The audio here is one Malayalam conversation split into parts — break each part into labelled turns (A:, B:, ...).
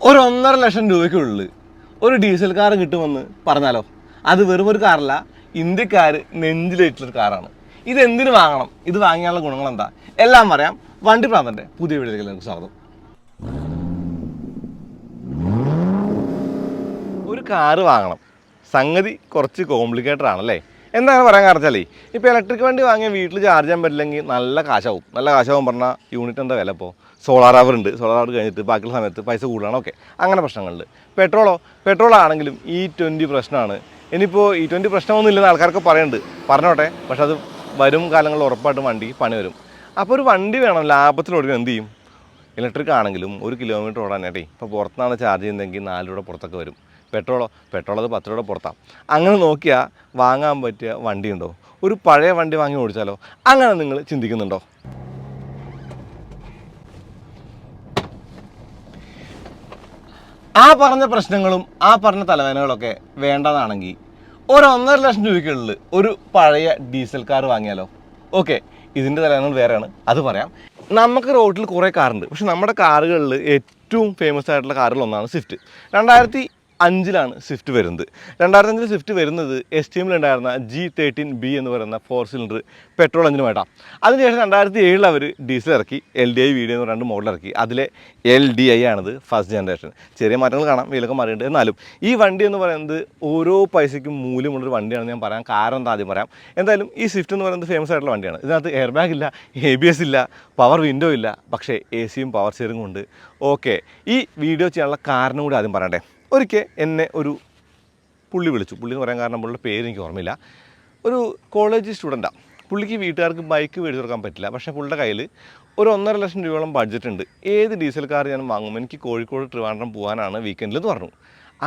A: ഒരു 1.5 ലക്ഷം രൂപയ്ക്കുള്ളിൽ ഒരു ഡീസൽ കാർ കിട്ടുമെന്ന് പറഞ്ഞാലോ? അത് വെറും ഒരു കാറല്ല, ഇന്ത്യക്കാർ നെഞ്ചിലേറ്റുള്ളൊരു കാറാണ്. ഇതെന്തിനു വാങ്ങണം, ഇത് വാങ്ങിയാലുള്ള ഗുണങ്ങൾ എന്താ, എല്ലാം പറയാം. വണ്ടി പ്രാന്തൻ്റെ പുതിയ വീഡിയോയിലേക്ക് എല്ലാവർക്കും സ്വാഗതം. ഒരു കാറ് വാങ്ങണം, സംഗതി കുറച്ച് കോംപ്ലിക്കേറ്റഡ് ആണല്ലേ. എന്താണ് പറയാൻ കാരണം വെച്ചാലേ, ഇപ്പോൾ ഇലക്ട്രിക് വണ്ടി വാങ്ങിയാൽ വീട്ടിൽ ചാർജ് ചെയ്യാൻ പറ്റില്ലെങ്കിൽ നല്ല കാശാവും പറഞ്ഞാൽ യൂണിറ്റ് എന്താ വില? ഇപ്പോൾ സോളാർ അവർ ഉണ്ട്, സോളാർ അവർ കഴിഞ്ഞിട്ട് ബാക്കിയുള്ള സമയത്ത് പൈസ കൂടുതലാണ്. ഓക്കെ, അങ്ങനെ പ്രശ്നങ്ങളുണ്ട്. പെട്രോൾ ആണെങ്കിലും E20 പ്രശ്നമാണ്. ഇനിയിപ്പോൾ E20 പ്രശ്നമൊന്നും ഇല്ലെന്ന് ആൾക്കാർക്ക് പറയുന്നുണ്ട്, പറഞ്ഞോട്ടെ. പക്ഷെ അത് വരും കാലങ്ങളിൽ ഉറപ്പായിട്ടും വണ്ടിക്ക് പണി വരും. അപ്പോൾ ഒരു വണ്ടി വേണം ലാഭത്തിൽ ഓടിക്കാൻ. എന്ത് ചെയ്യും? ഇലക്ട്രിക് ആണെങ്കിലും 1 കിലോമീറ്റർ ഓടാനായിട്ടേ ഇപ്പോൾ പുറത്താണ് ചാർജ് ചെയ്യുന്നതെങ്കിൽ 4 രൂപ പുറത്തൊക്കെ വരും. പെട്രോൾ അത് 10 രൂപ പുറത്താണ്. അങ്ങനെ നോക്കിയാൽ വാങ്ങാൻ പറ്റിയ വണ്ടിയുണ്ടോ? ഒരു പഴയ വണ്ടി വാങ്ങി ഓടിച്ചാലോ? അങ്ങനെ നിങ്ങൾ ചിന്തിക്കുന്നുണ്ടോ? ആ പറഞ്ഞ പ്രശ്നങ്ങളും ആ പറഞ്ഞ തലവേദനകളൊക്കെ വേണ്ടതാണെങ്കിൽ ഒരു 1.5 ലക്ഷം രൂപയ്ക്കുള്ളിൽ ഒരു പഴയ ഡീസൽ കാർ വാങ്ങിയാലോ? ഓക്കെ, ഇതിൻ്റെ തലവേദനകൾ വേറെയാണ്, അത് പറയാം. നമുക്ക് റോഡിൽ കുറേ കാറുണ്ട്, പക്ഷെ നമ്മുടെ കാറുകളിൽ ഏറ്റവും ഫേമസ് ആയിട്ടുള്ള കാറുകളൊന്നാണ് സ്വിഫ്റ്റ്. 2005 സ്വിഫ്റ്റ് വരുന്നത്. 2005 സ്വിഫ്റ്റ് വരുന്നത് എസ്റ്റീമിലുണ്ടായിരുന്ന G13B എന്ന് പറയുന്ന 4 സിലിണ്ടർ പെട്രോൾ എഞ്ചിനുമായിട്ടാണ്. അതിനുശേഷം 2007 അവർ ഡീസൽ ഇറക്കി, LDI VDI എന്ന് 2 മോഡൽ ഇറക്കി. അതിലെ LDI ആണിത്, ഫസ്റ്റ് ജനറേഷൻ. ചെറിയ മാറ്റങ്ങൾ കാണാം, വീലൊക്കെ മാറിയിട്ടുണ്ട്. എന്നാലും ഈ വണ്ടി എന്ന് പറയുന്നത് ഓരോ പൈസയ്ക്കും മൂല്യമുള്ളൊരു വണ്ടിയാണെന്ന് ഞാൻ പറയാം. കാരണം എന്താ ആദ്യം പറയാം. എന്തായാലും ഈ സ്വിഫ്റ്റ് എന്ന് പറയുന്നത് ഫേമസ് ആയിട്ടുള്ള വണ്ടിയാണ്. ഇതിനകത്ത് എയർ ബാഗ് ഇല്ല, ABS ഇല്ല, പവർ വിൻഡോ ഇല്ല, പക്ഷേ AC-യും പവർ സ്റ്റിയറിംഗും ഉണ്ട്. ഓക്കെ, ഈ വീഡിയോ ചെയ്യാനുള്ള കാരണം കൂടി ആദ്യം പറയട്ടെ. ഒരിക്കൽ എന്നെ ഒരു പുള്ളി വിളിച്ചു. പുള്ളി എന്ന് പറയാൻ കാരണം പുള്ളിയുടെ പേര് എനിക്ക് ഓർമ്മയില്ല. ഒരു കോളേജ് സ്റ്റുഡൻറ്റാണ്. പുള്ളിക്ക് വീട്ടുകാർക്ക് ബൈക്ക് മേടിച്ച് കൊടുക്കാൻ പറ്റില്ല, പക്ഷേ പുള്ളിയുടെ കയ്യിൽ ഒരു 1.5 ലക്ഷം രൂപയോളം ബഡ്ജറ്റ് ഉണ്ട്. ഏത് ഡീസൽ കാർ ഞാൻ വാങ്ങും, എനിക്ക് കോഴിക്കോട് ട്രിവാൻഡ്രം പോകാനാണ് വീക്കെൻഡിൽ എന്ന് പറഞ്ഞു.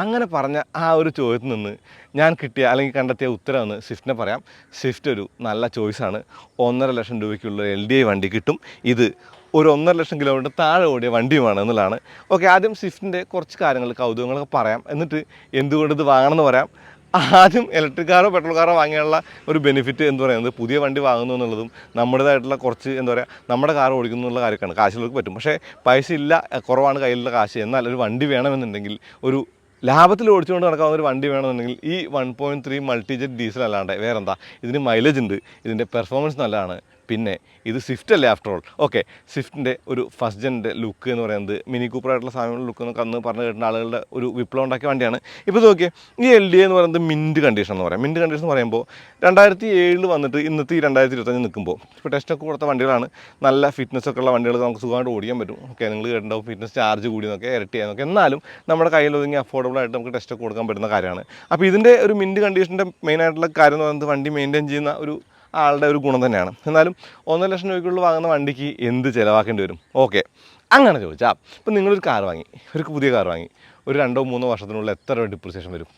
A: അങ്ങനെ പറഞ്ഞ ആ ഒരു ചോദ്യത്തിൽ നിന്ന് ഞാൻ കിട്ടിയ അല്ലെങ്കിൽ കണ്ടെത്തിയ ഉത്തരമെന്ന് സ്വിഫ്റ്റിനെ പറയാം. സ്വിഫ്റ്റ് ഒരു നല്ല ചോയ്സാണ്. 1.5 ലക്ഷം രൂപയ്ക്കുള്ള LDI വണ്ടി കിട്ടും. ഇത് ഒരു 1.5 ലക്ഷം കിലോമീറ്റർ താഴെ ഓടിയ വണ്ടിയുമാണ് എന്നുള്ളതാണ്. ഓക്കെ, ആദ്യം സ്വിഫ്റ്റിൻ്റെ കുറച്ച് കാര്യങ്ങൾ, കൗതുകങ്ങളൊക്കെ പറയാം. എന്നിട്ട് എന്തുകൊണ്ട് ഇത് വാങ്ങണമെന്ന് പറയാം. ആദ്യം ഇലക്ട്രിക് കാറോ പെട്രോൾ കാറോ വാങ്ങിയുള്ള ഒരു ബെനിഫിറ്റ് എന്ന് പറയുന്നത്, പുതിയ വണ്ടി വാങ്ങുന്നു എന്നുള്ളതും നമ്മുടേതായിട്ടുള്ള കുറച്ച് നമ്മുടെ കാർ ഓടിക്കുന്നു എന്നുള്ള കാര്യമൊക്കെയാണ്. കാശുള്ളവർക്ക് പറ്റും, പക്ഷേ പൈസ ഇല്ല, കുറവാണ് കയ്യിലുള്ള കാശ്. എന്നാൽ ഒരു വണ്ടി വേണമെന്നുണ്ടെങ്കിൽ, ഒരു ലാഭത്തിൽ ഓടിച്ചുകൊണ്ട് നടക്കാവുന്ന ഒരു വണ്ടി വേണമെന്നുണ്ടെങ്കിൽ ഈ 1.3 മൾട്ടിജെറ്റ് ഡീസൽ അല്ലാണ്ട് വേറെന്താ? ഇതിന് മൈലേജ് ഉണ്ട്, ഇതിൻ്റെ പെർഫോമൻസ് നല്ലതാണ്. പിന്നെ ഇത് സ്വിഫ്റ്റ് അല്ലേ ആഫ്റ്റർ ഓൾ. ഓക്കെ, സ്വിഫ്റ്റിൻ്റെ ഒരു ഫസ്റ്റ് ജെൻ്റെ ലുക്ക് എന്ന് പറയുന്നത് മിനി കൂപ്പറായിട്ടുള്ള സാധനങ്ങളുടെ ലുക്ക് എന്നൊക്കെ അന്ന് പറഞ്ഞു കേട്ടുന്ന ആളുകളുടെ ഒരു വിപ്ലവം ഉണ്ടാക്കിയ വണ്ടിയാണ്. ഇപ്പോൾ നോക്കിയേ, ഈ LDI എന്ന് പറയുന്നത് മിൻറ്റ് കണ്ടീഷൻ എന്ന് പറയാം. മിൻറ്റ് കണ്ടീഷൻ എന്ന് പറയുമ്പോൾ 2007 വന്നിട്ട് ഇന്നത്തെ ഈ 2025 നിൽക്കുമ്പോൾ ഇപ്പോൾ ടെസ്റ്റൊക്കെ കൊടുത്ത വണ്ടികളാണ്. നല്ല ഫിറ്റ്നസ്സൊക്കെ ഉള്ള വണ്ടികൾ നമുക്ക് സുഖമായിട്ട് ഓടിക്കാൻ പറ്റും. ഓക്കെ, നിങ്ങൾ കേട്ടിട്ടുണ്ടാവും ഫിറ്റ്നസ് ചാർജ് കൂടി എന്നൊക്കെ, ഇരട്ടിയാന്നൊക്കെ. എന്നാലും നമ്മുടെ കയ്യിൽ ഒതുങ്ങി അഫോർഡബിൾ ആയിട്ട് നമുക്ക് ടെസ്റ്റൊക്കെ കൊടുക്കാൻ പറ്റുന്ന കാര്യമാണ്. അപ്പോൾ ഇതിൻ്റെ ഒരു മിൻറ്റ് കണ്ടീഷൻ്റെ മെയിനായിട്ടുള്ള കാര്യം എന്ന് പറയുന്നത് വണ്ടി മെയിൻറ്റെയിൻ ചെയ്യുന്ന ഒരു ആളുടെ ഒരു ഗുണം തന്നെയാണ്. എന്നാലും 1.5 ലക്ഷം രൂപയ്ക്കുള്ളിൽ വാങ്ങുന്ന വണ്ടിക്ക് എന്ത് ചിലവാക്കേണ്ടി വരും? ഓക്കെ, അങ്ങനെ ചോദിച്ചാൽ ഇപ്പോൾ നിങ്ങളൊരു കാർ വാങ്ങി, ഒരു പുതിയ കാർ വാങ്ങി, ഒരു 2-3 വർഷത്തിനുള്ളിൽ എത്ര രൂപ ഡിപ്രിസിയേഷൻ വരും?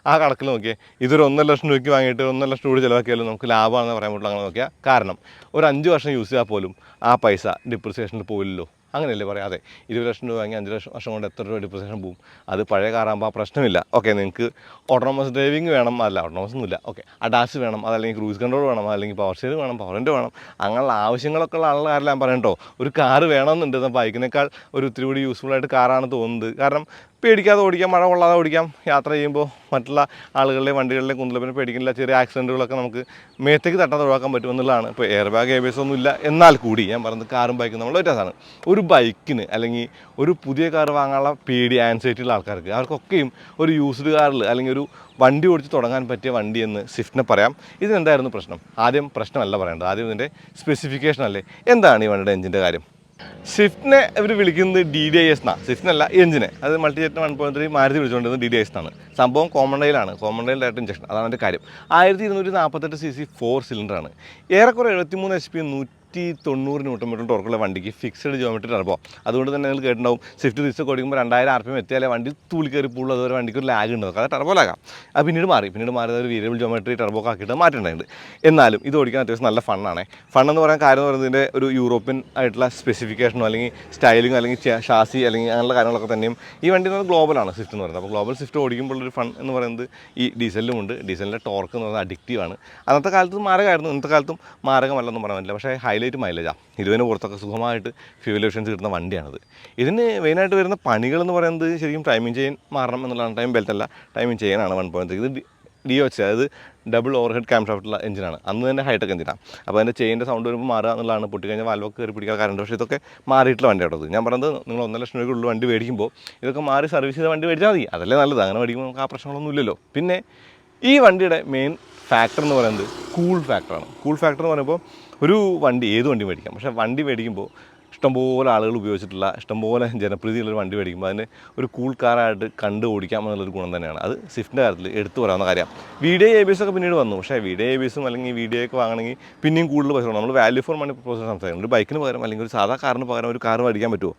A: ആ കണക്കിൽ നോക്കിയേ. ഇതൊരു 1.5 ലക്ഷം രൂപയ്ക്ക് വാങ്ങിയിട്ട് 1.5 ലക്ഷം രൂപ ചിലവാക്കിയാലും നമുക്ക് ലാഭമാണെന്ന് പറയാൻ പറ്റില്ല. അങ്ങനെ നോക്കിയാൽ, കാരണം ഒരു 5 വർഷം യൂസ് ചെയ്താൽ പോലും ആ പൈസ ഡിപ്രിസിയേഷനിൽ പോയില്ലല്ലോ. അങ്ങനെയല്ലേ പറയാതെ? 20 ലക്ഷം രൂപ വാങ്ങി 5 വർഷം കൊണ്ട് എത്ര രൂപ ഡിപ്രിസിയേഷൻ പോകും? അത് പഴയ കാറാകുമ്പോൾ ആ പ്രശ്നമില്ല. ഓക്കെ, നിങ്ങൾക്ക് ഓട്ടോണമസ് ഡ്രൈവിംഗ് വേണം, അല്ല ഓട്ടോണമസ് ഒന്നുമില്ല. ഓക്കെ, അഡാസ് വേണം, അതല്ലെങ്കിൽ ക്രൂസ് കൺട്രോൾ വേണം, അല്ലെങ്കിൽ പവർ സ്റ്റിയറിംഗ് വേണം, പവർ വിൻഡോ വേണം, അങ്ങനെയുള്ള ആവശ്യങ്ങളൊക്കെ ഉള്ള ആളുടെ കാര്യം ഞാൻ പറയട്ടോ. ഒരു കാറ് വേണമെന്നുണ്ട്. എന്നാൽ ബൈക്കിനേക്കാൾ ഒരു ഇത്തിരി കൂടി യൂസ്ഫുള്ളായിട്ട് കാറാണ് തോന്നുന്നത്. കാരണം പേടിക്കാതെ ഓടിക്കാം, മഴ കൊള്ളാതെ ഓടിക്കാം. യാത്ര ചെയ്യുമ്പോൾ മറ്റുള്ള ആളുകളുടെ വണ്ടികളിലെ കുന്തലപ്പിനെ പേടിക്കുന്നില്ല. ചെറിയ ആക്സിഡൻറ്റുകളൊക്കെ നമുക്ക് മേത്തേക്ക് തട്ടാതെ ഒഴിവാക്കാൻ പറ്റുമെന്നുള്ളതാണ്. ഇപ്പോൾ എയർ ബാഗ് ABS ഒന്നും ഇല്ല, എന്നാൽ കൂടി ഞാൻ പറയുന്നത് കാറും ബൈക്കും നമ്മൾ വ്യത്യാസമാണ്. ഒരു ബൈക്കിന് അല്ലെങ്കിൽ ഒരു പുതിയ കാർ വാങ്ങാനുള്ള പേടി, ആൻസൈറ്റി ഉള്ള ആൾക്കാർക്ക്, അവർക്കൊക്കെയും ഒരു യൂസ്ഡ് കാറിൽ അല്ലെങ്കിൽ ഒരു വണ്ടി ഓടിച്ച് തുടങ്ങാൻ പറ്റിയ വണ്ടി എന്ന് സ്വിഫ്റ്റിനെ പറയാം. ഇതിനെന്തായിരുന്നു പ്രശ്നം? ആദ്യം പ്രശ്നമല്ല പറയേണ്ടത്, ആദ്യം ഇതിൻ്റെ സ്പെസിഫിക്കേഷൻ അല്ലേ. എന്താണ് ഈ വണ്ടിയുടെ എഞ്ചിൻ്റെ കാര്യം? സ്വിഫ്റ്റിനെ ഇവർ വിളിക്കുന്നത് DDIS എന്നാണ്. സ്വിഫ്റ്റിനല്ല, എഞ്ചിനെ. അത് മൾട്ടിജെറ്റ് 1.3 മാരുതി വിളിച്ചുകൊണ്ടിരുന്നത് DDIS എന്നാണ്. സംഭവം കോമൺ റെയിലാണ്, കോമൺ റെയിൽ ഡയറക്ട് ഇഞ്ചക്ഷൻ. അതാണ് അതിൻ്റെ കാര്യം. 1248 cc 4 സിലിണ്ടറാണ്. ഏറെക്കുറെ 73 HP 190 ന്യൂട്ടൺ ടോർക്കുള്ള വണ്ടിക്ക് ഫിക്സഡ് ജിയോമെട്രി ടർബോ. അതുകൊണ്ട് തന്നെ നിങ്ങൾ കേട്ടിട്ടുണ്ടാവും, സ്വിഫ്റ്റ് റിസ്ക് ഓടിക്കുമ്പോൾ 2000 RPM എത്തിയാലേ വണ്ടി തൂളി കയറി പോകുള്ളൂ. അതുവരെ വണ്ടിക്ക് ഒരു ലാഗ് ഉണ്ടാവും. അത് ടർബോലാകാം. അത് പിന്നീട് മാറിയത് ഒരു വേരിയബിൾ ജിയോമെട്രി ടർബോ ആക്കിയിട്ട് മാറ്റേണ്ടതുണ്ട്. എന്നാലും ഇത് ഓടിക്കാൻ അത്യാവശ്യം നല്ല ഫണ്ണാണ്. ഫണ്ണെന്ന് പറയാൻ കാര്യം എന്ന് പറയുന്നതിൻ്റെ ഒരു യൂറോപ്യൻ ആയിട്ടുള്ള സ്പെസിഫിക്കേഷനോ അല്ലെങ്കിൽ സ്റ്റൈലിങ്ങോ അല്ലെങ്കിൽ ഷാസി അല്ലെങ്കിൽ അങ്ങനെയുള്ള കാര്യങ്ങളൊക്കെ തന്നെയും ഈ വണ്ടി എന്ന് പറയുന്നത് ഗ്ലോബലാണ് സ്വിഫ്റ്റ് എന്ന് പറയുന്നത്. അപ്പോൾ ഗ്ലോബൽ സ്വിഫ്റ്റ് ഓടിക്കുമ്പോഴൊരു ഫൺ എന്ന് പറയുന്നത് ഈ ഡീസലിലുമുണ്ട്. ഡീസലിൻ്റെ ടോർക്ക് എന്ന് പറയുന്നത് അഡിക്റ്റീവാണ്. അന്നത്തെ കാലത്ത് മാരകമായിരുന്നു, ഇന്നത്തെ കാലത്തും മാരകമല്ലെന്നും പറയാൻ പറ്റില്ല. പക്ഷേ ഹൈ മൈലേജാണ്. 20 പുറത്തൊക്കെ സുഖമായിട്ട് ഫ്യൂവൽ എഫിഷ്യൻസി കിട്ടുന്ന വണ്ടിയാണിത്. ഇതിന് മെയിനായിട്ട് വരുന്ന പണികളെന്ന് പറയുന്നത് ശരിക്കും ടൈമിംഗ് ചെയിൻ മാറണം എന്നുള്ളതാണ്. ടൈം ബെൽറ്റ് അല്ല, ടൈമിംഗ് ചെയിനാണ് 1.3. ഇത് DOC, അതായത് ഡബിൾ ഓവർ ഹെഡ് ക്യാം ഷാഫ്റ്റുള്ള എഞ്ചിനാണ്. അന്ന് തന്നെ ഹൈടെക് എഞ്ചിനാണ്. അപ്പോൾ അതിൻ്റെ ചെയിൻ്റെ സൗണ്ട് വരുമ്പോൾ മാറുക എന്നുള്ളതാണ്. പൊട്ടിക്കഴിഞ്ഞാൽ വാൽവൊക്കെ കയറി പിടിക്കാൻ കറണ്ട്. പക്ഷേ ഇതൊക്കെ മാറിയിട്ടുള്ള വണ്ടി കേട്ടത്. ഞാൻ പറയുന്നത് നിങ്ങൾ 1.5 ലക്ഷം രൂപയ്ക്കുള്ള വണ്ടി മേടിക്കുമ്പോൾ ഇതൊക്കെ മാറി സർവീസ് ചെയ്ത വണ്ടി മേടിച്ചാൽ മതി. അതല്ലേ നല്ലത്. അങ്ങനെ മേടിക്കുമ്പോൾ നമുക്ക് ആ പ്രശ്നങ്ങളൊന്നും ഇല്ലല്ലോ. പിന്നെ ഈ വണ്ടിയുടെ മെയിൻ ഫാക്ടർ എന്ന് പറയുന്നത് കൂൾ ഫാക്ടറാണ്. കൂൾ ഫാക്ടർ എന്ന് പറയുമ്പോൾ ഒരു വണ്ടി, ഏത് വണ്ടി മേടിക്കാം, പക്ഷേ വണ്ടി മേടിക്കുമ്പോൾ ഇഷ്ടംപോലെ ആളുകൾ ഉപയോഗിച്ചിട്ടുള്ള, ഇഷ്ടംപോലെ ജനപ്രീതിയുള്ളൊരു വണ്ടി മേടിക്കുമ്പോൾ അതിന് ഒരു കൂൾ കാറായിട്ട് കണ്ട് ഓടിക്കാം എന്നുള്ളൊരു ഗുണം തന്നെയാണ്. അത് സ്വിഫ്റ്റിൻ്റെ കാര്യത്തിൽ എടുത്തു പറയാവുന്ന കാര്യമാണ്. VDI ABS ഒക്കെ പിന്നീട് വന്നു. പക്ഷേ VDI ABSും അല്ലെങ്കിൽ VDI ഒക്കെ വാങ്ങണമെങ്കിൽ പിന്നെയും കൂടുതൽ പൈസ വേണം. നമ്മൾ വാല്യൂ ഫോർ മണി പ്രോസസ് സംസാരിക്കുന്നത്. ഒരു ബൈക്കിന് പകരം അല്ലെങ്കിൽ ഒരു സാധാ കാറിന് പകരം ഒരു കാർ മേടിക്കാൻ പറ്റുമോ?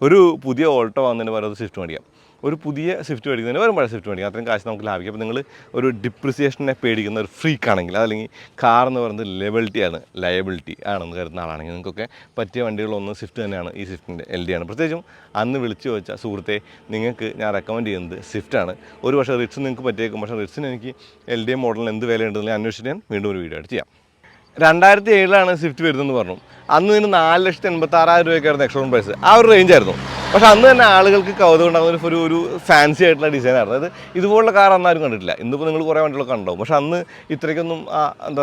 A: ഒരു പുതിയ ഓൾട്ടോ വാങ്ങുന്നതിന് പകരം ഒരു സ്വിഫ്റ്റ് മേടിക്കാം. ഒരു പുതിയ സ്വിഫ്റ്റ് മേടിക്കുന്നതിന് പകരം പഴയ സ്വിഫ്റ്റ് മേടിക്കാം. അത്രയും കാശ് നമുക്ക് ലാഭിക്കും. അപ്പോൾ നിങ്ങൾ ഒരു ഡിപ്രിസിയേഷനെ പേടിക്കുന്ന ഒരു ഫ്രീക്കാണെങ്കിൽ, അതല്ലെങ്കിൽ കാർ എന്ന് പറയുന്നത് ലയബിലിറ്റി ആണെന്ന് കരുതുന്ന ആളാണെങ്കിൽ നിങ്ങൾക്കൊക്കെ പറ്റിയ വണ്ടികളൊന്ന് സ്വിഫ്റ്റ് തന്നെയാണ്. ഈ സ്വിഫ്റ്റിൻ്റെ LD ആണ്. പ്രത്യേകിച്ചും അന്ന് വിളിച്ചു ചോദിച്ച സുഹൃത്തെ, നിങ്ങൾക്ക് ഞാൻ റെക്കമെൻഡ് ചെയ്യുന്നത് സ്വിഫ്റ്റാണ്. ഒരു പക്ഷേ റിറ്റ്സ് നിങ്ങൾക്ക് പറ്റിയേക്കും. പക്ഷേ റിറ്റ്സിന് എനിക്ക് LD മോഡലിന് എന്ത് വിലയുണ്ടെന്ന് അന്വേഷിച്ച് ഞാൻ വീണ്ടും ഒരു വീഡിയോ ആയിട്ട് ചെയ്യാം. 2007 സ്വിഫ്റ്റ് വരുന്നതെന്ന് പറഞ്ഞു. അന്ന് ഇതിന് 4,86,000 രൂപയ്ക്കായിരുന്നു എക്സ്ഷോറൂം പ്രൈസ്. ആ ഒരു റേഞ്ച് ആയിരുന്നു. പക്ഷേ അന്ന് തന്നെ ആളുകൾക്ക് കൗതുകം ഉണ്ടാകുന്ന ഒരു ഫാൻസി ആയിട്ടുള്ള ഡിസൈനായിരുന്നു. അതായത് ഇതുപോലുള്ള കാർ അന്നാരും കണ്ടിട്ടില്ല. ഇന്നിപ്പോൾ നിങ്ങൾ കുറേ വണ്ടികളൊക്കെ ഉണ്ടാവും. പക്ഷേ അന്ന് ഇത്രയ്ക്കൊന്നും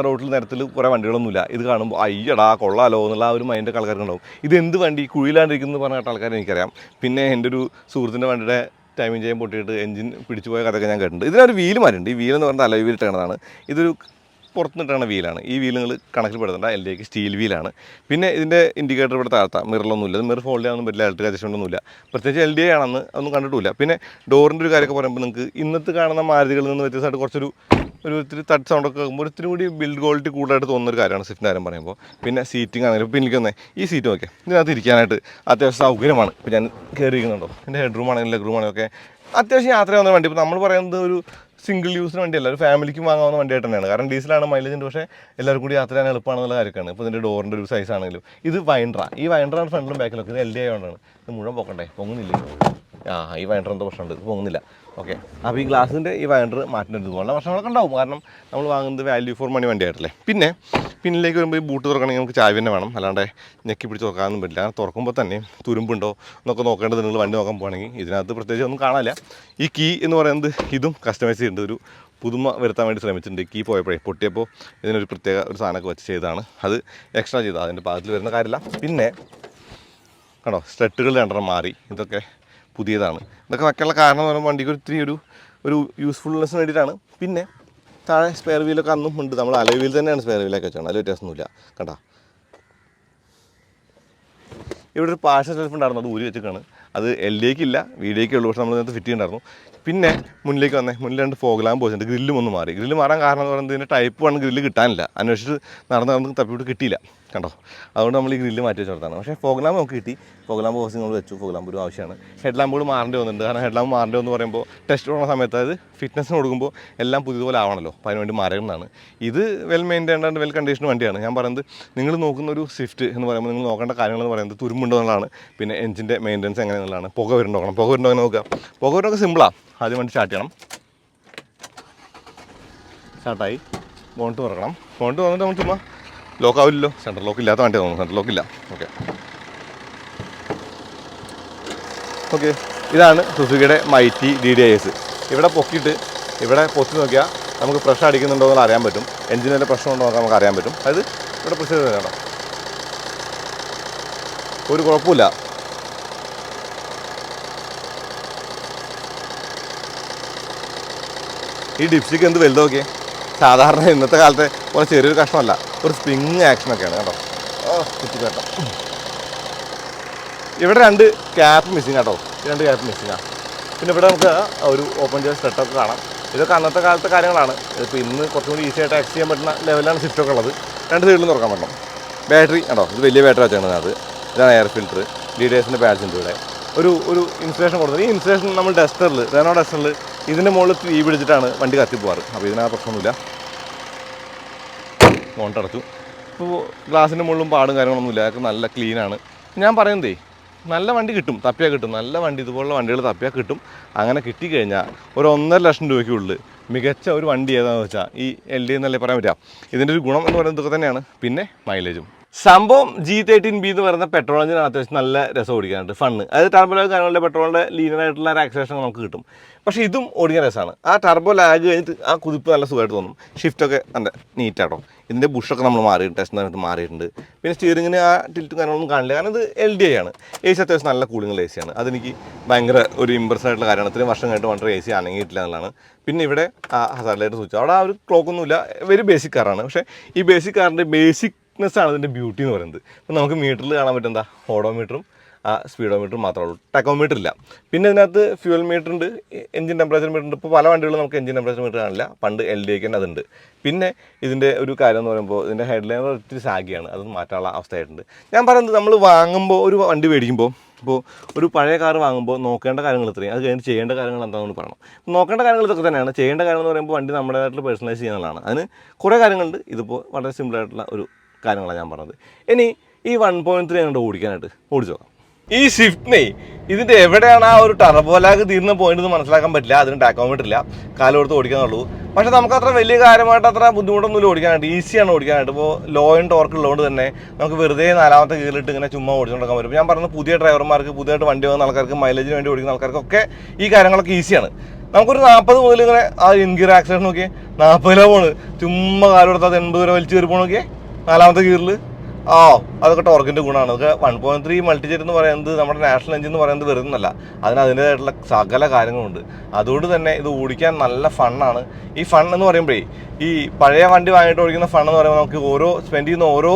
A: റോട്ടിൽ നിരത്തിൽ കുറേ വണ്ടികളൊന്നുമില്ല. ഇത് കാണുമ്പോൾ അയ്യടാ കൊള്ളാലോ എന്നുള്ള ഒരു മൈൻഡൊക്കെ ആൾക്കാർക്ക് ഉണ്ടാവും. ഇത് എന്ത് വണ്ടി, കുഴിയിലാണ്ടിരിക്കുന്നു പറഞ്ഞിട്ട് ആൾക്കാർ എനിക്കറിയാം. പിന്നെ എൻ്റെ ഒരു സുഹൃത്തിൻ്റെ വണ്ടിയുടെ ടൈമിംഗ് ചെയ്യാൻ പൊട്ടിയിട്ട് എഞ്ചിൻ പിടിച്ചു പോയ കഥയൊക്കെ ഞാൻ കേട്ടിട്ടുണ്ട്. ഇതിനൊരു വീല് മാറ്റുണ്ട്. ഈ വീലെന്ന് പറഞ്ഞാൽ അലോയ് വീൽ ഇട്ടതാണ്. ഇതൊരു പുറത്തുനിന്നിട്ടാണ് വീലാണ്. ഈ വീൽ നിങ്ങൾ കണക്കിൽ പെടുത്തേണ്ട. LDക്ക് സ്റ്റീൽ വീലാണ്. പിന്നെ ഇതിൻ്റെ ഇൻഡിക്കേറ്റർ ഇവിടെ താഴ്ത്താം. മിററൊന്നുമില്ല. ഇത് മിറർ ഫോൾഡ് ചെയ്യാനൊന്നും പറ്റില്ല. ഇലക്ട്രിക് അഡ്ജസ്റ്റ്മെൻ്റ് ഒന്നുമില്ല. പ്രത്യേകിച്ച് LDA ആണെന്ന് ഒന്നും കണ്ടിട്ടില്ല. പിന്നെ ഡോറിൻ്റെ ഒരു കാര്യമൊക്കെ പറയുമ്പോൾ നിങ്ങൾക്ക് ഇന്നത്തെ കാണുന്ന മാരുതികളിൽ നിന്ന് വ്യത്യസ്തമായിട്ട് കുറച്ചൊരു ഇത്തിരി തട്ട് സൗണ്ടൊക്കെ ആകുമ്പോൾ ഒത്തിരി കൂടി ബിൽഡ് ക്വാളിറ്റി കൂടുതലായിട്ട് തോന്നുന്നൊരു കാര്യമാണ് സ്വിഫ്റ്റിൻ്റെ കാര്യം പറയുമ്പോൾ. പിന്നെ സീറ്റിംഗ് ആണെങ്കിലും ഇപ്പോൾ എനിക്ക് ഈ സീറ്റ് നോക്കിയാൽ ഇതിനകത്ത് ഇരിക്കാനായിട്ട് അത്യാവശ്യം സൗകര്യമാണ്. ഇപ്പോൾ ഞാൻ കയറിയിരിക്കുന്നുണ്ടോ, എൻ്റെ ഹെഡ് റൂം ആണെങ്കിലും ലെഗ് റൂം ആണെങ്കിലും ഒക്കെ അത്യാവശ്യം യാത്ര ചെയ്യുന്ന വണ്ടി. ഇപ്പോൾ നമ്മൾ പറയുന്നത് ഒരു സിംഗിൾ യൂസിന് വണ്ടിയല്ല, ഒരു ഫാമിലിക്കും വാങ്ങാവുന്ന വണ്ടിയായിട്ട് തന്നെയാണ്. കാരണം ഡീസലാണ്, മൈലേജുണ്ട്. പക്ഷേ എല്ലാവർക്കും കൂടി യാത്ര ചെയ്യാൻ എളുപ്പമാണെന്നുള്ള കാര്യമാണ്. ഇപ്പോൾ ഇതിൻ്റെ ഡോറിൻ്റെ ഒരു സൈസ് ആണെങ്കിലും ഇത് വൈൻഡറാണ്. ഈ വൈൻഡറാണ് ഫ്രണ്ടിലും ബാക്കിലൊക്കെ. ഇത് LDA കൊണ്ടാണ്. ഇത് മുഴുവൻ പോക്കണ്ടേ, പൊങ്ങുന്നില്ലേ? ഈ വൈൻഡർ എന്തോ പ്രശ്നമുണ്ട്, ഇത് പൊങ്ങുന്നില്ല. ഓക്കെ, അപ്പോൾ ഈ ഗ്ലാസിൻ്റെ ഈ വൈൻഡർ മാറ്റുന്നത് ഇതുപോലുള്ള പ്രശ്നങ്ങളൊക്കെ ഉണ്ടാവും. കാരണം നമ്മൾ വാങ്ങുന്നത് വാല്യൂ ഫോർ മണി വണ്ടിയായിട്ടല്ലേ. പിന്നെ പിന്നിലേക്ക് വരുമ്പോൾ ഈ ബൂട്ട് തുറക്കണമെങ്കിൽ നമുക്ക് ചാവി തന്നെ വേണം. അല്ലാണ്ട് ഞെക്കി പിടിച്ച് തുറക്കാനൊന്നും പറ്റില്ല. അങ്ങനെ തുറക്കുമ്പോൾ തന്നെ തുരുമ്പുണ്ടോ എന്നൊക്കെ നോക്കേണ്ടത്. നിങ്ങൾ വണ്ടി നോക്കാൻ പോകുകയാണെങ്കിൽ ഇതിനകത്ത് പ്രത്യേകിച്ച് ഒന്നും കാണാനില്ല. ഈ കീ എന്ന് പറയുന്നത് ഇതും കസ്റ്റമൈസ് ചെയ്തിട്ടുണ്ട്. ഒരു പുതുമ വരുത്താൻ വേണ്ടി ശ്രമിച്ചിട്ടുണ്ട്. കീ പോയപ്പോഴേ പൊട്ടിയപ്പോൾ ഇതിനൊരു പ്രത്യേക ഒരു സാധനമൊക്കെ വെച്ച് ചെയ്തതാണ്. അത് എക്സ്ട്രാ ചെയ്തതാണ്. അതിൻ്റെ പാകത്തിൽ വരുന്ന കാര്യമില്ല. പിന്നെ കണ്ടോ, സ്റ്റെട്ടുകൾ രണ്ടെണ്ണം മാറി. ഇതൊക്കെ പുതിയതാണ്. ഇതൊക്കെ വെക്കാനുള്ള കാരണം എന്ന് പറയുമ്പോൾ വണ്ടിക്ക് ഒത്തിരി ഒരു യൂസ്ഫുൾനെസ്സിന് വേണ്ടിയിട്ടാണ്. പിന്നെ താഴെ സ്പെയർ വീലൊക്കെ അന്നും ഉണ്ട്. നമ്മൾ അലോയ് വീൽ തന്നെയാണ് സ്പെയർ വീലൊക്കെ വെച്ചാണ്. അതിൽ വ്യത്യാസമൊന്നുമില്ല. കണ്ടോ, ഇവിടെ ഒരു പാർഷ്യൽ ഷെൽഫ് ഉണ്ടായിരുന്നു. അത് ഊരി വെച്ചിട്ടാണ്. അത് LDക്ക് ഇല്ല, VDക്ക് ഉള്ളൂ. പക്ഷേ നമ്മൾ ഇതിനകത്ത് ഫിറ്റ് ചെയ്യുന്നുണ്ടായിരുന്നു. പിന്നെ മുന്നിലേക്ക് വന്നേ, മുന്നിൽ 2 ഫോഗ് ലാമ്പ് പോയിട്ടുണ്ട്. ഗ്രില്ലും ഒന്ന് മാറി. ഗ്രില്ല് മാറാൻ കാരണം എന്ന് പറയുന്നത് ഇതിൻ്റെ ടൈപ്പ് 1 ഗ്രില്ല് കിട്ടാനില്ല. അന്വേഷിച്ച് നടന്ന് തപ്പിയിട്ട് കിട്ടിയില്ല. കണ്ടോ, അതുകൊണ്ട് നമ്മൾ ഈ ഗ്രില്ല് മാറ്റി വെച്ചിടത്താണ്. പക്ഷേ ഫോഗ് ലാമ്പ് നമുക്ക് കിട്ടി. ഫോഗ് ലാമ്പ് കുറച്ച് നമ്മൾ വെച്ചു. ഫോഗ് ലാമ്പ് ഒരു ആവശ്യമാണ്. ഹെഡ് ലാമ്പുകൾ മാറേണ്ടി വന്നിട്ടുണ്ട്. കാരണം ഹെഡ് ലാമ്പ് മാറേണ്ടി എന്ന് പറയുമ്പോൾ ടെസ്റ്റ് ഓടുന്ന സമയത്ത്, അതായത് ഫിറ്റ്നസ്സിന് കൊടുക്കുമ്പോൾ എല്ലാം പുതിയതുപോലെ ആവണമല്ലോ. അപ്പോൾ അതിനുവേണ്ടി മാറുന്നതാണ്. ഇത് well maintained and well condition വണ്ടിയാണ്. ഞാൻ പറയുന്നത് നിങ്ങൾ നോക്കുന്ന ഒരു സ്വിഫ്റ്റ് എന്ന് പറയുമ്പോൾ നിങ്ങൾ നോക്കേണ്ട കാര്യങ്ങളെന്ന് പറയുന്നത് തുരുമ്പുണ്ടോ എന്നുള്ളതാണ്. പിന്നെ എഞ്ചിൻ്റെ മെയിൻ്റനൻസ് എങ്ങനെയെന്നുള്ളതാണ്. പുക വരുന്നുണ്ടോ നോക്കണം. പുക വരുന്നുണ്ടോ നോക്കുക. പുക വരുന്നൊക്കെ സിമ്പിളാണ്. ആദ്യം വണ്ടി സ്റ്റാർട്ട് ചെയ്യണം. സ്റ്റാർട്ടായി ബോണ്ട് തുറക്കണം. ബോണ്ട് തുറന്നിട്ട് നമ്മൾ ചുമ്മാ ലോക്ക് ആവില്ലല്ലോ. സെൻട്രൽ ലോക്ക് ഇല്ലാത്ത വണ്ടി തോന്നുന്നു. സെൻട്രൽ ലോക്ക് ഇല്ല. ഓക്കെ, ഇതാണ് സുസുക്കിയുടെ മൈറ്റി DDIS. ഇവിടെ പൊക്കിയിട്ട് ഇവിടെ പൊത്തി നോക്കിയാൽ നമുക്ക് പ്രഷർ അടിക്കുന്നുണ്ടോ എന്ന് അറിയാൻ പറ്റും. എഞ്ചിനിൻ്റെ പ്രശ്നമുണ്ടോ എന്ന് നമുക്ക് അറിയാൻ പറ്റും. അതായത് ഇവിടെ പ്രഷർ കേട്ടോ, ഒരു കുഴപ്പമില്ല. ഈ ഡിപ്സ്റ്റിക്ക് എന്ത് വലുത് നോക്കിയേ. സാധാരണ ഇന്നത്തെ കാലത്തെ പോലെ ചെറിയൊരു കഷ്ണമല്ല, ഒരു സ്പ്രിങ് ആക്ഷനൊക്കെയാണ് കേട്ടോ. കുത്തി കേട്ടോ. ഇവിടെ 2 ക്യാപ്പ് മിസ്സിങ് കേട്ടോ. 2 ക്യാപ്പ് മിസ്സിങ്ങാണ്. പിന്നെ ഇവിടെ നമുക്ക് ഒരു ഓപ്പൺ ചെയ്ത സെറ്റപ്പ് കാണാം. ഇതൊക്കെ അന്നത്തെ കാലത്തെ കാര്യങ്ങളാണ്. ഇപ്പോൾ ഇന്ന് കുറച്ചും കൂടി ഈസി ആയിട്ട് ആക്സ് ചെയ്യാൻ പറ്റുന്ന ലെവലാണ് സ്വിഫ്റ്റൊക്കെ ഉള്ളത്. 2 സൈഡിലും തുറക്കാൻ പറ്റണം. ബാറ്ററി കേട്ടോ, ഇത് വലിയ ബാറ്ററി വെച്ചാണ്. ഇതാണ് എയർ ഫിൽറ്റർ. DDISൻ്റെ ബാഡ്ജ് ഉണ്ട് ഇവിടെ. ഒരു ഇൻസുലേഷൻ കൊടുത്തത്. ഈ ഇൻസുലേഷൻ നമ്മൾ റെനോ ഡസ്റ്ററിൽ ഇതിൻ്റെ മുകളിൽ തീ പിടിച്ചിട്ടാണ് വണ്ടി കത്തിപ്പോവാറ്. അപ്പോൾ ഇതിനാ പ്രശ്നമൊന്നുമില്ല. മോണ്ടടച്ചു. ഇപ്പോൾ ഗ്ലാസിൻ്റെ മുകളിലും പാടും കാര്യങ്ങളൊന്നുമില്ല. അതൊക്കെ നല്ല ക്ലീനാണ്. ഞാൻ പറയുന്നതേ, നല്ല വണ്ടി കിട്ടും, തപ്പിയാൽ കിട്ടും. നല്ല വണ്ടി, ഇതുപോലുള്ള വണ്ടികൾ തപ്പിയാൽ കിട്ടും. അങ്ങനെ കിട്ടിക്കഴിഞ്ഞാൽ ഒരു 1.5 ലക്ഷം രൂപയ്ക്കുള്ളിൽ മികച്ച ഒരു വണ്ടി ഏതാണെന്ന് വെച്ചാൽ ഈ LD എന്നല്ലേ പറയാൻ പറ്റുക. ഇതിൻ്റെ ഒരു ഗുണം എന്ന് പറയുന്നത് ഇതൊക്കെ തന്നെയാണ്. പിന്നെ മൈലേജും സംഭവം G13B എന്ന് പറയുന്ന പെട്രോൾ എഞ്ചിനാണ് അത്യാവശ്യം നല്ല രസം ഓടിക്കാനുണ്ട്, ഫണ്ണ്. അതായത് ടർബോ ലാഗ് കാര്യങ്ങളുടെ പെട്രോളിൻ്റെ ലീനിയറായിട്ടുള്ള ഒരു ആക്സിലേഷൻ നമുക്ക് കിട്ടും. പക്ഷേ ഇതും ഓടിക്കാൻ രസമാണ്. ആ ടർബോ ലാഗ് കഴിഞ്ഞിട്ട് ആ കുതിപ്പ് നല്ല സുഖമായിട്ട് തോന്നും. ഷിഫ്റ്റൊക്കെ നല്ല നീറ്റാട്ടോ. ഇതിൻ്റെ ബുഷൊക്കെ നമ്മൾ മാറിയിട്ടുണ്ട്, ടെസ്റ്റ് സമയത്ത് മാറിയിട്ടുണ്ട്. പിന്നെ സ്റ്റിയറിങ്ങിന് ആ ടിൽറ്റും കാര്യങ്ങളൊന്നും കാണില്ല, കാരണം ഇത് LDI ആണ്. AC അത്യാവശ്യം നല്ല കൂളിംഗ് AC ആണ്. അതെനിക്ക് ഭയങ്കര ഒരു ഇമ്പ്രസ് ആയിട്ടുള്ള കാര്യമാണ്. ഇത്രയും വർഷം കഴിഞ്ഞിട്ട് വളരെ AC അനങ്ങിയിട്ടില്ല എന്നുള്ളതാണ്. പിന്നെ ഇവിടെ ആ ഹസാർഡ് ലൈറ്റ് സ്വിച്ച്, അവിടെ ആ ഒരു ക്ലോക്കൊന്നുമില്ല, വെരി ബേസിക് കാറാണ്. പക്ഷേ ഈ ബേസിക് കാറിൻ്റെ ബേസിക്നെസ്സാണ് ഇതിൻ്റെ ബ്യൂട്ടി എന്ന് പറയുന്നത്. ഇപ്പം നമുക്ക് മീറ്ററിൽ കാണാൻ പറ്റും എന്താ, ഓഡോമീറ്ററും സ്പീഡോമീറ്റർ മാത്രമേ ഉള്ളൂ, ടെക്കോമീറ്റർ ഇല്ല. പിന്നെ ഇതിനകത്ത് ഫ്യൂൽ മീറ്റർ ഉണ്ട്, എഞ്ചിൻ ടെമ്പറേച്ചർ മീറ്റർ ഉണ്ട്. ഇപ്പോൾ പല വണ്ടികളും നമുക്ക് എഞ്ചിൻ ടെമ്പറേച്ചർ മീറ്റർ കാണില്ല, പണ്ട് LDI തന്നെ അതുണ്ട്. പിന്നെ ഇതിൻ്റെ ഒരു കാര്യം എന്ന് പറയുമ്പോൾ ഇതിൻ്റെ ഹെഡ്ലൈനർ ഒത്തിരി സാഗിയാണ്, അത് മാറ്റാനുള്ള അവസ്ഥയായിട്ടുണ്ട്. ഞാൻ പറയുന്നത് നമ്മൾ വാങ്ങുമ്പോൾ ഒരു വണ്ടി മേടിക്കുമ്പോൾ, ഇപ്പോൾ ഒരു പഴയ കാർ വാങ്ങുമ്പോൾ നോക്കേണ്ട കാര്യങ്ങൾ ഇത്രയും, അത് കഴിഞ്ഞ് ചെയ്യേണ്ട കാര്യങ്ങൾ എന്താണെന്ന് പറയണം. നോക്കേണ്ട കാര്യങ്ങൾ ഇതൊക്കെ തന്നെയാണ്. ചെയ്യേണ്ട കാര്യങ്ങൾ എന്ന് പറയുമ്പോൾ വണ്ടി നമ്മുടേതായിട്ടുള്ള പേഴ്സണലൈസ് ചെയ്യാനുള്ളതാണ്. അതിന് കുറേ കാര്യങ്ങളുണ്ട്. ഇതിപ്പോൾ വളരെ സിമ്പിളായിട്ടുള്ള ഒരു കാര്യങ്ങളാണ് ഞാൻ പറഞ്ഞത്. ഇനി ഈ 1.3 അങ്ങോട്ട് ഓടിക്കാനായിട്ട് ഓടിച്ചോ. ഈ സ്വിഫ്റ്റിനെ ഇതിൻ്റെ എവിടെയാണ് ആ ഒരു ടർബോ ലാഗ് തീർന്ന പോയിന്റ് എന്ന് മനസ്സിലാക്കാൻ പറ്റില്ല. അതിന് ടാക്കോമീറ്റർ ഇല്ല, കാല് കൊടുത്ത് ഓടിക്കാന്നുള്ളൂ. പക്ഷേ നമുക്ക് അത്ര വലിയ കാര്യമായിട്ട് അത്ര ബുദ്ധിമുട്ടൊന്നുമില്ല ഓടിക്കാനായിട്ട്, ഈസിയാണ് ഓടിക്കാനായിട്ട്. ഇപ്പോൾ ലോ ആൻഡ് ടോർക്ക് ഉള്ളതുകൊണ്ട് തന്നെ നമുക്ക് വെറുതെ 4ാമത്തെ ഗിയറിലിട്ട് ഇങ്ങനെ ചുമ്മാ ഓടിച്ചുകൊണ്ടിരിക്കാൻ പറ്റും. ഞാൻ പറഞ്ഞത് പുതിയ ഡ്രൈവർമാർക്ക്, പുതിയതായിട്ട് വണ്ടി വന്ന ആൾക്കാർക്ക്, മൈലേജിന് വേണ്ടി ഓടിക്കുന്ന ആൾക്കാർക്കൊക്കെ ഈ കാര്യങ്ങളൊക്കെ ഈസിയാണ്. നമുക്കൊരു 40 മുതൽ ഇങ്ങനെ ആ ഇൻഗിയർ ആക്സിഡൻറ്റ് നോക്കിയേ, 40 പോണ്, ചുമ്മാ കാല് കൊടുത്താൽ 80 വരെ വലിച്ചു കയറി പോകണോക്കിയേ 4ാമത്തെ ഗിയറിൽ. അതൊക്കെ ടോർക്കിൻ്റെ ഗുണമാണ്. അതൊക്കെ 1.3 മൾട്ടിജെറ്റ് എന്ന് പറയുന്നത് നമ്മുടെ നാഷണൽ എഞ്ചിൻ എന്ന് പറയുന്നത് വെറുതെന്നല്ല, അതിൻ്റേതായിട്ടുള്ള സകല കാര്യങ്ങളുണ്ട്. അതുകൊണ്ട് തന്നെ ഇത് ഓടിക്കാൻ നല്ല ഫണ്ണാണ്. ഈ ഫൺ എന്ന് പറയുമ്പോഴേ, ഈ പഴയ വണ്ടി വാങ്ങിയിട്ട് ഓടിക്കുന്ന ഫൺ എന്ന് പറയുമ്പോൾ നമുക്ക് സ്പെൻഡ് ചെയ്യുന്ന ഓരോ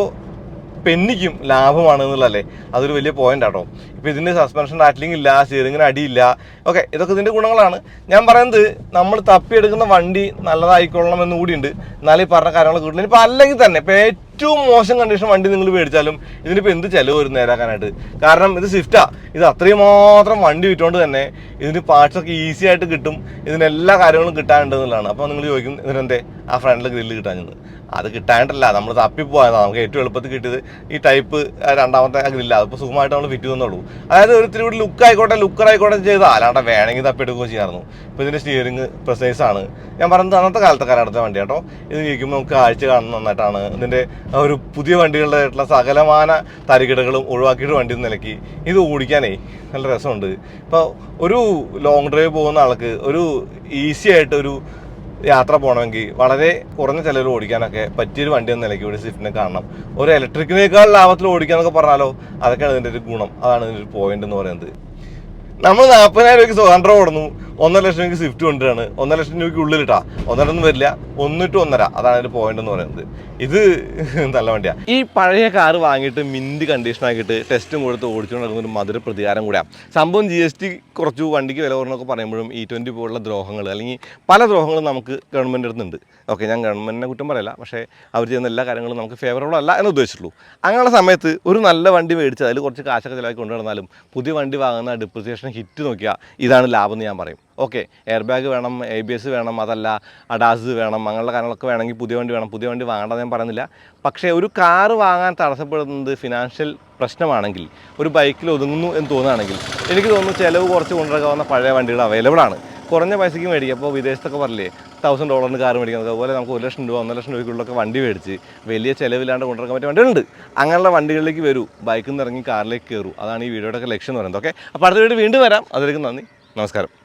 A: പെന്നിക്കും ലാഭമാണ് എന്നുള്ളതല്ലേ, അതൊരു വലിയ പോയിന്റ് ആട്ടോ. ഇപ്പോൾ ഇതിൻ്റെ സസ്പെൻഷൻ റാറ്റ്ലിംഗ് ഇല്ല, സ്റ്റിയറിങ്ങിന് അടിയില്ല, ഓക്കെ, ഇതൊക്കെ ഇതിൻ്റെ ഗുണങ്ങളാണ്. ഞാൻ പറയുന്നത് നമ്മൾ തപ്പിയെടുക്കുന്ന വണ്ടി നല്ലതായിക്കൊള്ളണം എന്ന് കൂടിയുണ്ട്, എന്നാലും ഈ പറഞ്ഞ കാര്യങ്ങൾ കിട്ടുള്ളൂ. ഇപ്പോൾ അല്ലെങ്കിൽ തന്നെ ഇപ്പോൾ ഏറ്റവും മോശം കണ്ടീഷൻ വണ്ടി നിങ്ങൾ മേടിച്ചാലും ഇതിനിപ്പോൾ എന്ത് ചിലവ് വരും നേരാക്കാനായിട്ട്. കാരണം ഇത് സ്വിഫ്റ്റാ, ഇത് അത്രയും മാത്രം വണ്ടി വിറ്റുകൊണ്ട് തന്നെ ഇതിന് പാർട്സൊക്കെ ഈസി ആയിട്ട് കിട്ടും, ഇതിന് എല്ലാ കാര്യങ്ങളും കിട്ടാനുണ്ട് എന്നുള്ളതാണ്. അപ്പോൾ നിങ്ങൾ ചോദിക്കും ഇതിനെന്തേ ആ ഫ്രണ്ടിൽ ഗ്രില്ല് കിട്ടാഞ്ഞത്. അത് കിട്ടാനിട്ടല്ല, നമ്മൾ തപ്പിപ്പോയതാണ്. നമുക്ക് ഏറ്റവും എളുപ്പത്തിൽ കിട്ടിയത് ഈ ടൈപ്പ് 2ാമത്തെ ഗ്രില്ല, അതിപ്പോൾ സുഖമായിട്ട് നമ്മൾ ഫിറ്റ് ചെയ്യുന്നുള്ളൂ. അതായത് ഒരു ഇത്തിരി കൂടി ലുക്കറായിക്കോട്ടെ ചെയ്താൽ അല്ലാണ്ട് വേണമെങ്കിൽ തപ്പിയെടുക്കുകയോ ചെയ്യാമായിരുന്നു. ഇപ്പോൾ ഇതിൻ്റെ സ്റ്റിയറിങ് പ്രിസൈസാണ്. ഞാൻ പറയുന്നത് അന്നത്തെ കാലത്തെ കാലഘട്ടത്തെ വണ്ടി കേട്ടോ. ഇത് കഴിക്കുമ്പോൾ നമുക്ക് കാഴ്ച കാണുന്ന നന്നായിട്ടാണ്. ഇതിൻ്റെ ഒരു പുതിയ വണ്ടികളുടെ സകലമാന തരികിടകളും ഒഴിവാക്കിയിട്ട് വണ്ടി നിലയ്ക്ക് ഇത് ഓടിക്കാനേ നല്ല രസമുണ്ട്. ഇപ്പോൾ ഒരു ലോങ് ഡ്രൈവ് പോകുന്ന ആൾക്ക് ഒരു ഈസി ആയിട്ട് ഒരു യാത്ര പോകണമെങ്കിൽ വളരെ കുറഞ്ഞ ചിലവിൽ ഓടിക്കാനൊക്കെ പറ്റിയൊരു വണ്ടി എന്ന നിലയ്ക്ക് ഒരു സ്വിഫ്റ്റിനെ കാണണം. ഒരു ഇലക്ട്രിക്കിനേക്കാൾ ലാഭത്തിൽ ഓടിക്കാന്നൊക്കെ പറഞ്ഞാലോ, അതൊക്കെയാണ് ഇതിൻ്റെ ഒരു ഗുണം. അതാണ് ഇതിൻ്റെ ഒരു പോയിന്റ് എന്ന് പറയുന്നത്. നമ്മൾ 40,000 രൂപയ്ക്ക് സ്വതന്ത്രം ഓടുന്നു, 1.5 ലക്ഷം രൂപയ്ക്ക് സ്വിഫ്റ്റ് കൊണ്ടുവരാണ്. 1.5 ലക്ഷം രൂപയ്ക്ക് ഉള്ളിലിട്ടാ 1.5 വരില്ല, 1 to 1.5, അതാണ് അതിൻ്റെ പോയിന്റ് എന്ന് പറയുന്നത്. ഇത് നല്ല വണ്ടിയാണ്. ഈ പഴയ കാറ് വാങ്ങിയിട്ട് മിന്റ് കണ്ടീഷൻ ആക്കിയിട്ട് ടെസ്റ്റും കൊടുത്ത് ഓടിച്ചുകൊണ്ട് നടക്കുന്ന ഒരു മധുര പ്രതികാരം കൂടെയാണ് സംഭവം. GST കുറച്ചു വണ്ടിക്ക് വില കുറഞ്ഞൊക്കെ പറയുമ്പോഴും E20 പോലുള്ള ദ്രോഹങ്ങൾ അല്ലെങ്കിൽ പല ദ്രോഹങ്ങളും നമുക്ക് ഗവൺമെൻറ് അടുത്തുണ്ട്. ഓക്കെ, ഞാൻ ഗവൺമെൻറ്റിനെ കുറ്റം പറയില്ല, പക്ഷേ അവർ ചെയ്യുന്ന എല്ലാ കാര്യങ്ങളും നമുക്ക് ഫേവറബിൾ അല്ല എന്ന് ഉദ്ദേശിച്ചുള്ളൂ. അങ്ങനെയുള്ള സമയത്ത് ഒരു നല്ല വണ്ടി മേടിച്ച് അതിൽ കുറച്ച് കാശൊക്കെ ചിലവാക്കി കൊണ്ടുവന്നാലും പുതിയ വണ്ടി വാങ്ങുന്ന ഡിപ്രിസിയേഷൻ ഹിറ്റ് നോക്കിയാൽ ഇതാണ് ലാഭം എന്ന് ഞാൻ പറയും. ഓക്കെ, എയർ ബാഗ് വേണം, ABS വേണം, അതല്ല അഡാസ് വേണം, അങ്ങനെയുള്ള കാര്യങ്ങളൊക്കെ വേണമെങ്കിൽ പുതിയ വണ്ടി വേണം. പുതിയ വണ്ടി വാങ്ങേണ്ടത് ഞാൻ പറയുന്നില്ല. പക്ഷേ ഒരു കാറ് വാങ്ങാൻ തടസ്സപ്പെടുന്നത് ഫിനാൻഷ്യൽ പ്രശ്നമാണെങ്കിൽ, ഒരു ബൈക്കിൽ ഒതുങ്ങുന്നു എന്ന് തോന്നുകയാണെങ്കിൽ എനിക്ക് തോന്നുന്നു ചിലവ് കുറച്ച് കൊണ്ടുവരാവുന്ന പഴയ വണ്ടികൾ അവൈലബിൾ ആണ്. കുറഞ്ഞ പൈസയ്ക്ക് മേടിക്കുക. അപ്പോൾ വിദേശത്തൊക്കെ പറഞ്ഞില്ലേ $1,000 കാർ മേടിക്കുന്നത്, അതുപോലെ നമുക്ക് 1 ലക്ഷം രൂപ 1.5 ലക്ഷം രൂപയ്ക്കുള്ളൊക്കെ വണ്ടി മേടിച്ച് വലിയ ചിലവില്ലാണ്ട് കൊണ്ടുവരാൻ പറ്റിയ വണ്ടികളുണ്ട്. അങ്ങനെയുള്ള വണ്ടികളിലേക്ക് വരൂ, ബൈക്കിൽ നിന്ന് ഇറങ്ങി കാറിലേക്ക് കയറൂ. അതാണ് ഈ വീഡിയോയുടെ ലക്ഷ്യം എന്ന് പറയുന്നത്. ഓക്കെ, അപ്പോൾ അടുത്ത വീഡിയോ വീണ്ടും വരാം. അതിലേക്ക് നന്ദി, നമസ്കാരം.